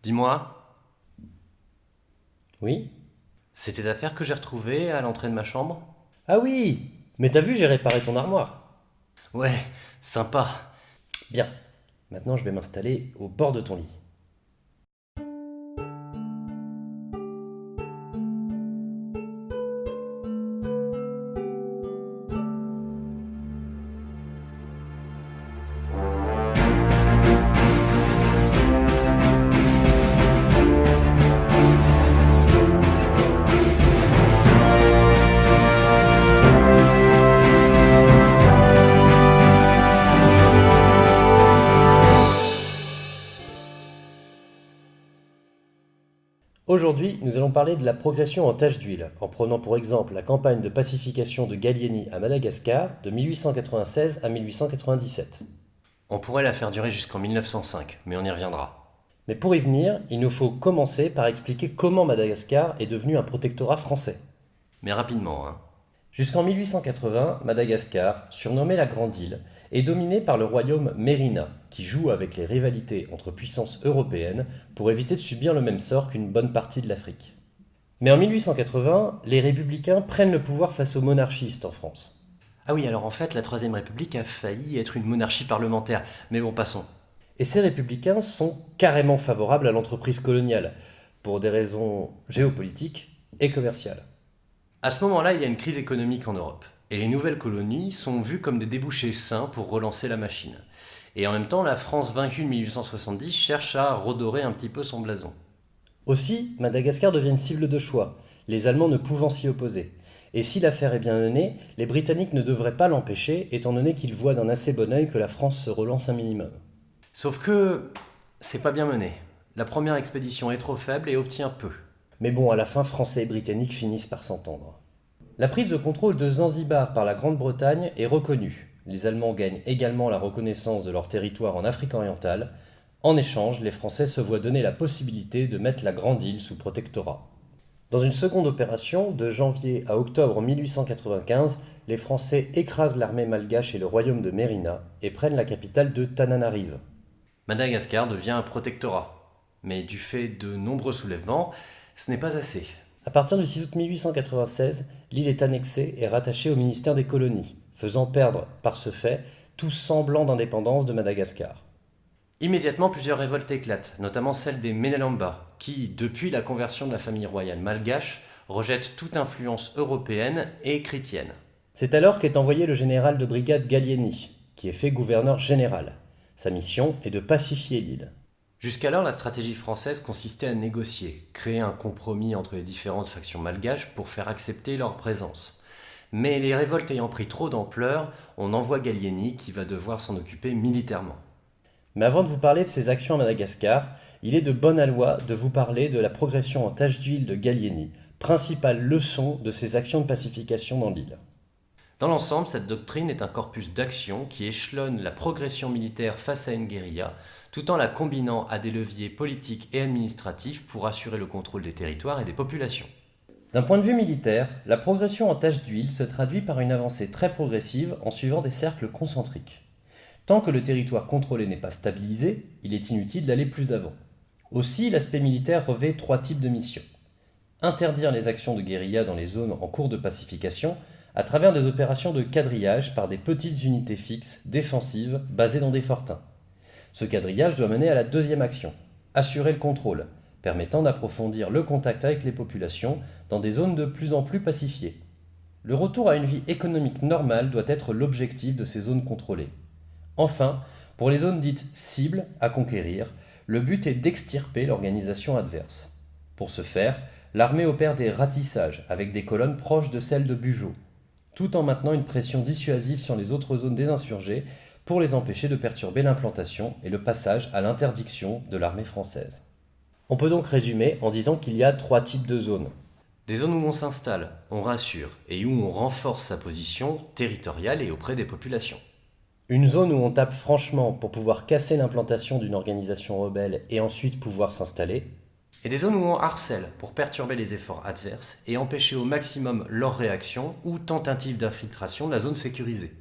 Dis-moi, Oui? c'est tes affaires que j'ai retrouvées à l'entrée de ma chambre? Ah oui! Mais t'as vu, j'ai réparé ton armoire. Ouais, sympa. Bien. Maintenant, je vais m'installer au bord de ton lit. Aujourd'hui, nous allons parler de la progression en tache d'huile, en prenant pour exemple la campagne de pacification de Gallieni à Madagascar de 1896 à 1897. On pourrait la faire durer jusqu'en 1905, mais on y reviendra. Mais pour y venir, il nous faut commencer par expliquer comment Madagascar est devenu un protectorat français. Mais rapidement, hein. Jusqu'en 1880, Madagascar, surnommée la Grande Île, est dominée par le royaume Mérina, qui joue avec les rivalités entre puissances européennes pour éviter de subir le même sort qu'une bonne partie de l'Afrique. Mais en 1880, les républicains prennent le pouvoir face aux monarchistes en France. Ah oui, alors en fait, la Troisième République a failli être une monarchie parlementaire. Mais bon, passons. Et ces républicains sont carrément favorables à l'entreprise coloniale, pour des raisons géopolitiques et commerciales. À ce moment-là, il y a une crise économique en Europe. Et les nouvelles colonies sont vues comme des débouchés sains pour relancer la machine. Et en même temps, la France vaincue de 1870 cherche à redorer un petit peu son blason. Aussi, Madagascar devient une cible de choix, les Allemands ne pouvant s'y opposer. Et si l'affaire est bien menée, les Britanniques ne devraient pas l'empêcher, étant donné qu'ils voient d'un assez bon œil que la France se relance un minimum. Sauf que c'est pas bien mené. La première expédition est trop faible et obtient peu. Mais bon, à la fin, Français et Britanniques finissent par s'entendre. La prise de contrôle de Zanzibar par la Grande-Bretagne est reconnue. Les Allemands gagnent également la reconnaissance de leur territoire en Afrique orientale. En échange, les Français se voient donner la possibilité de mettre la Grande Île sous protectorat. Dans une seconde opération, de janvier à octobre 1895, les Français écrasent l'armée malgache et le royaume de Mérina et prennent la capitale de Tananarive. Madagascar devient un protectorat. Mais du fait de nombreux soulèvements, ce n'est pas assez. À partir du 6 août 1896, l'île est annexée et rattachée au ministère des colonies, faisant perdre, par ce fait, tout semblant d'indépendance de Madagascar. Immédiatement, plusieurs révoltes éclatent, notamment celle des Menelamba, qui, depuis la conversion de la famille royale malgache, rejettent toute influence européenne et chrétienne. C'est alors qu'est envoyé le général de brigade Gallieni, qui est fait gouverneur général. Sa mission est de pacifier l'île. Jusqu'alors, la stratégie française consistait à négocier, créer un compromis entre les différentes factions malgaches pour faire accepter leur présence. Mais les révoltes ayant pris trop d'ampleur, on envoie Gallieni qui va devoir s'en occuper militairement. Mais avant de vous parler de ses actions à Madagascar, il est de bonne loi de vous parler de la progression en tache d'huile de Gallieni, principale leçon de ses actions de pacification dans l'île. Dans l'ensemble, cette doctrine est un corpus d'actions qui échelonne la progression militaire face à une guérilla, tout en la combinant à des leviers politiques et administratifs pour assurer le contrôle des territoires et des populations. D'un point de vue militaire, la progression en tache d'huile se traduit par une avancée très progressive en suivant des cercles concentriques. Tant que le territoire contrôlé n'est pas stabilisé, il est inutile d'aller plus avant. Aussi, l'aspect militaire revêt trois types de missions. Interdire les actions de guérilla dans les zones en cours de pacification à travers des opérations de quadrillage par des petites unités fixes, défensives, basées dans des fortins. Ce quadrillage doit mener à la deuxième action, assurer le contrôle, permettant d'approfondir le contact avec les populations dans des zones de plus en plus pacifiées. Le retour à une vie économique normale doit être l'objectif de ces zones contrôlées. Enfin, pour les zones dites cibles à conquérir, le but est d'extirper l'organisation adverse. Pour ce faire, l'armée opère des ratissages avec des colonnes proches de celles de Bugeaud, tout en maintenant une pression dissuasive sur les autres zones des insurgés pour les empêcher de perturber l'implantation et le passage à l'interdiction de l'armée française. On peut donc résumer en disant qu'il y a trois types de zones. Des zones où on s'installe, on rassure, et où on renforce sa position territoriale et auprès des populations. Une zone où on tape franchement pour pouvoir casser l'implantation d'une organisation rebelle et ensuite pouvoir s'installer. Et des zones où on harcèle pour perturber les efforts adverses et empêcher au maximum leur réaction ou tentative d'infiltration de la zone sécurisée.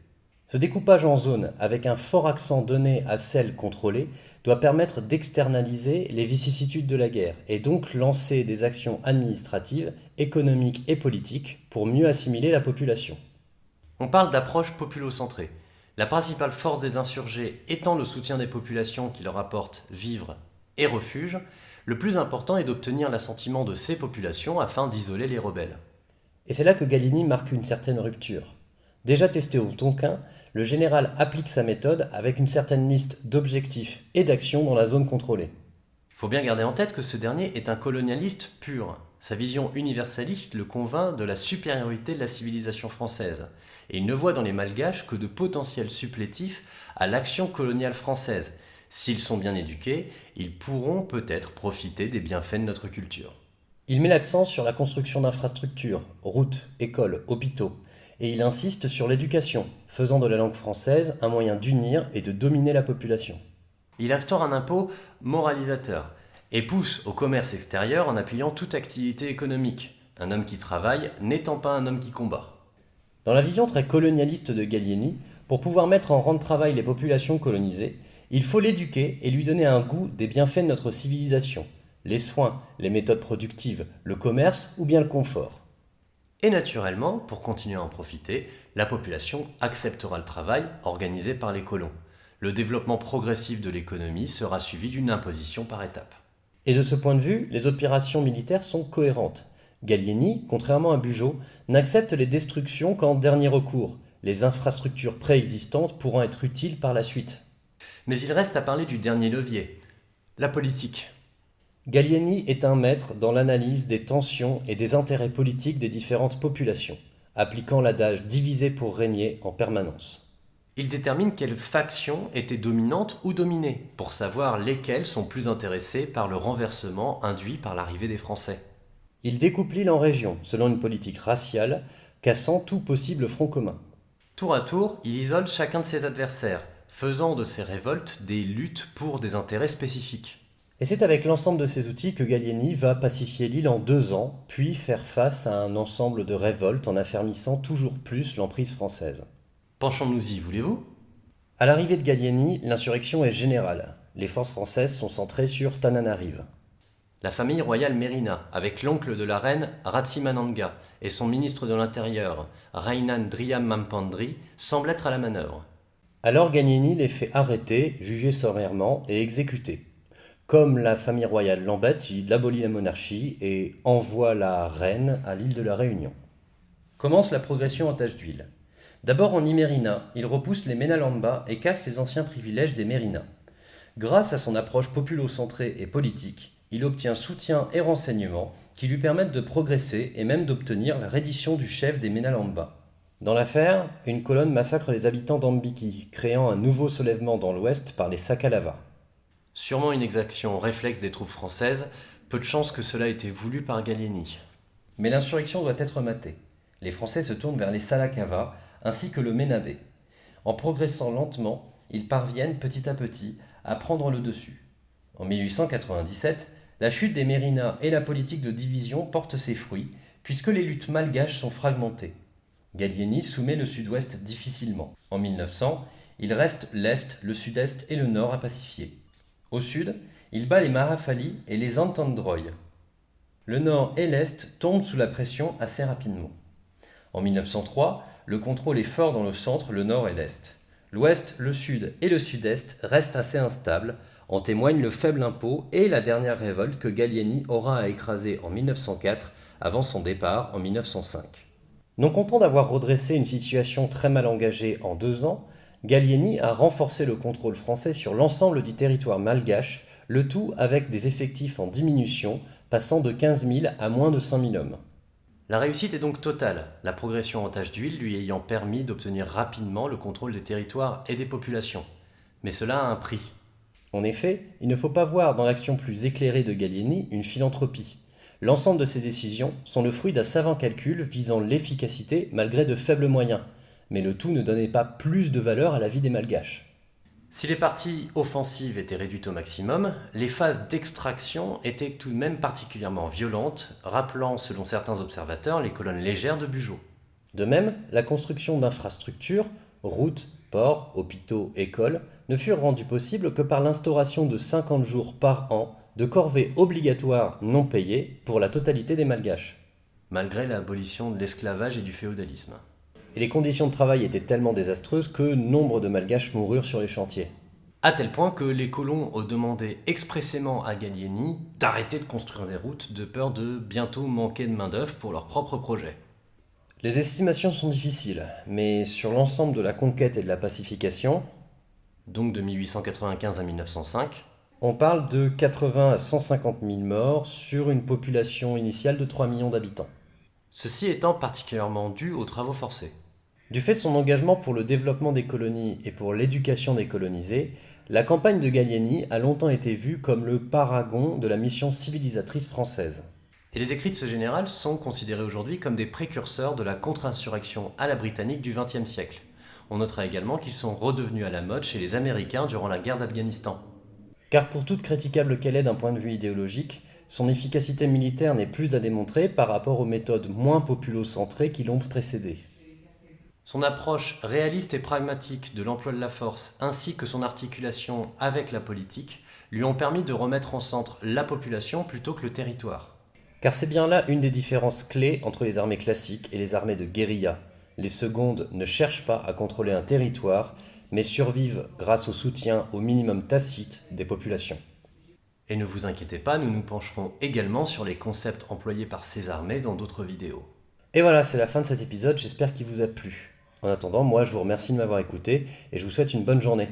Ce découpage en zones, avec un fort accent donné à celles contrôlées, doit permettre d'externaliser les vicissitudes de la guerre et donc lancer des actions administratives, économiques et politiques pour mieux assimiler la population. On parle d'approche populocentrée. La principale force des insurgés étant le soutien des populations qui leur apportent vivres et refuge, le plus important est d'obtenir l'assentiment de ces populations afin d'isoler les rebelles. Et c'est là que Gallieni marque une certaine rupture. Déjà testé au Tonkin, le général applique sa méthode avec une certaine liste d'objectifs et d'actions dans la zone contrôlée. Il faut bien garder en tête que ce dernier est un colonialiste pur. Sa vision universaliste le convainc de la supériorité de la civilisation française, et il ne voit dans les Malgaches que de potentiels supplétifs à l'action coloniale française. S'ils sont bien éduqués, ils pourront peut-être profiter des bienfaits de notre culture. Il met l'accent sur la construction d'infrastructures, routes, écoles, hôpitaux, et il insiste sur l'éducation, faisant de la langue française un moyen d'unir et de dominer la population. Il instaure un impôt moralisateur et pousse au commerce extérieur en appuyant toute activité économique, un homme qui travaille n'étant pas un homme qui combat. Dans la vision très colonialiste de Gallieni, pour pouvoir mettre en rang de travail les populations colonisées, il faut l'éduquer et lui donner un goût des bienfaits de notre civilisation, les soins, les méthodes productives, le commerce ou bien le confort. Et naturellement, pour continuer à en profiter, la population acceptera le travail organisé par les colons. Le développement progressif de l'économie sera suivi d'une imposition par étapes. Et de ce point de vue, les opérations militaires sont cohérentes. Gallieni, contrairement à Bugeaud, n'accepte les destructions qu'en dernier recours. Les infrastructures préexistantes pourront être utiles par la suite. Mais il reste à parler du dernier levier, la politique. Gallieni est un maître dans l'analyse des tensions et des intérêts politiques des différentes populations, appliquant l'adage diviser pour régner en permanence. Il détermine quelles factions étaient dominantes ou dominées, pour savoir lesquelles sont plus intéressées par le renversement induit par l'arrivée des Français. Il découpe l'île en régions, selon une politique raciale, cassant tout possible front commun. Tour à tour, il isole chacun de ses adversaires, faisant de ces révoltes des luttes pour des intérêts spécifiques. Et c'est avec l'ensemble de ces outils que Gallieni va pacifier l'île en 2 ans, puis faire face à un ensemble de révoltes en affermissant toujours plus l'emprise française. Penchons-nous-y, voulez-vous ? À l'arrivée de Gallieni, l'insurrection est générale. Les forces françaises sont centrées sur Tananarive. La famille royale Mérina, avec l'oncle de la reine Ratsimananga et son ministre de l'Intérieur, Rainan Driyamampandri, semble être à la manœuvre. Alors Gallieni les fait arrêter, juger sommairement et exécuter. Comme la famille royale l'embête, il abolit la monarchie et envoie la reine à l'île de la Réunion. Commence la progression en tache d'huile. D'abord en Imérina, il repousse les Menalamba et casse les anciens privilèges des Mérina. Grâce à son approche populo-centrée et politique, il obtient soutien et renseignements qui lui permettent de progresser et même d'obtenir la reddition du chef des Menalamba. Dans l'affaire, une colonne massacre les habitants d'Ambiki, créant un nouveau soulèvement dans l'ouest par les Sakalava. Sûrement une exaction réflexe des troupes françaises, peu de chance que cela ait été voulu par Gallieni. Mais l'insurrection doit être matée. Les Français se tournent vers les Salakava ainsi que le Ménabé. En progressant lentement, ils parviennent petit à petit à prendre le dessus. En 1897, la chute des Mérinas et la politique de division portent ses fruits, puisque les luttes malgaches sont fragmentées. Gallieni soumet le sud-ouest difficilement. En 1900, il reste l'est, le sud-est et le nord à pacifier. Au sud, il bat les Mahafali et les Antandroy. Le nord et l'est tombent sous la pression assez rapidement. En 1903, le contrôle est fort dans le centre, le nord et l'est. L'ouest, le sud et le sud-est restent assez instables, en témoignent le faible impôt et la dernière révolte que Gallieni aura à écraser en 1904 avant son départ en 1905. Non content d'avoir redressé une situation très mal engagée en 2 ans, Gallieni a renforcé le contrôle français sur l'ensemble du territoire malgache, le tout avec des effectifs en diminution, passant de 15 000 à moins de 5 000 hommes. La réussite est donc totale, la progression en tache d'huile lui ayant permis d'obtenir rapidement le contrôle des territoires et des populations. Mais cela a un prix. En effet, il ne faut pas voir dans l'action plus éclairée de Gallieni une philanthropie. L'ensemble de ses décisions sont le fruit d'un savant calcul visant l'efficacité malgré de faibles moyens, mais le tout ne donnait pas plus de valeur à la vie des Malgaches. Si les parties offensives étaient réduites au maximum, les phases d'extraction étaient tout de même particulièrement violentes, rappelant, selon certains observateurs, les colonnes légères de Bugeaud. De même, la construction d'infrastructures, routes, ports, hôpitaux, écoles, ne furent rendus possibles que par l'instauration de 50 jours par an de corvées obligatoires non payées pour la totalité des Malgaches. Malgré l'abolition de l'esclavage et du féodalisme. Et les conditions de travail étaient tellement désastreuses que nombre de Malgaches moururent sur les chantiers. À tel point que les colons ont demandé expressément à Gallieni d'arrêter de construire des routes de peur de bientôt manquer de main-d'œuvre pour leurs propres projets. Les estimations sont difficiles, mais sur l'ensemble de la conquête et de la pacification, Donc de 1895 à 1905, on parle de 80 à 150 000 morts sur une population initiale de 3 millions d'habitants. ceci étant particulièrement dû aux travaux forcés. Du fait de son engagement pour le développement des colonies et pour l'éducation des colonisés, la campagne de Gallieni a longtemps été vue comme le paragon de la mission civilisatrice française. Et les écrits de ce général sont considérés aujourd'hui comme des précurseurs de la contre-insurrection à la britannique du XXe siècle. On notera également qu'ils sont redevenus à la mode chez les Américains durant la guerre d'Afghanistan. Car pour toute critiquable qu'elle est d'un point de vue idéologique, son efficacité militaire n'est plus à démontrer par rapport aux méthodes moins populo-centrées qui l'ont précédée. Son approche réaliste et pragmatique de l'emploi de la force ainsi que son articulation avec la politique lui ont permis de remettre en centre la population plutôt que le territoire. Car c'est bien là une des différences clés entre les armées classiques et les armées de guérilla. Les secondes ne cherchent pas à contrôler un territoire, mais survivent grâce au soutien au minimum tacite des populations. Et ne vous inquiétez pas, nous nous pencherons également sur les concepts employés par ces armées dans d'autres vidéos. Et voilà, c'est la fin de cet épisode, j'espère qu'il vous a plu. En attendant, moi je vous remercie de m'avoir écouté et je vous souhaite une bonne journée.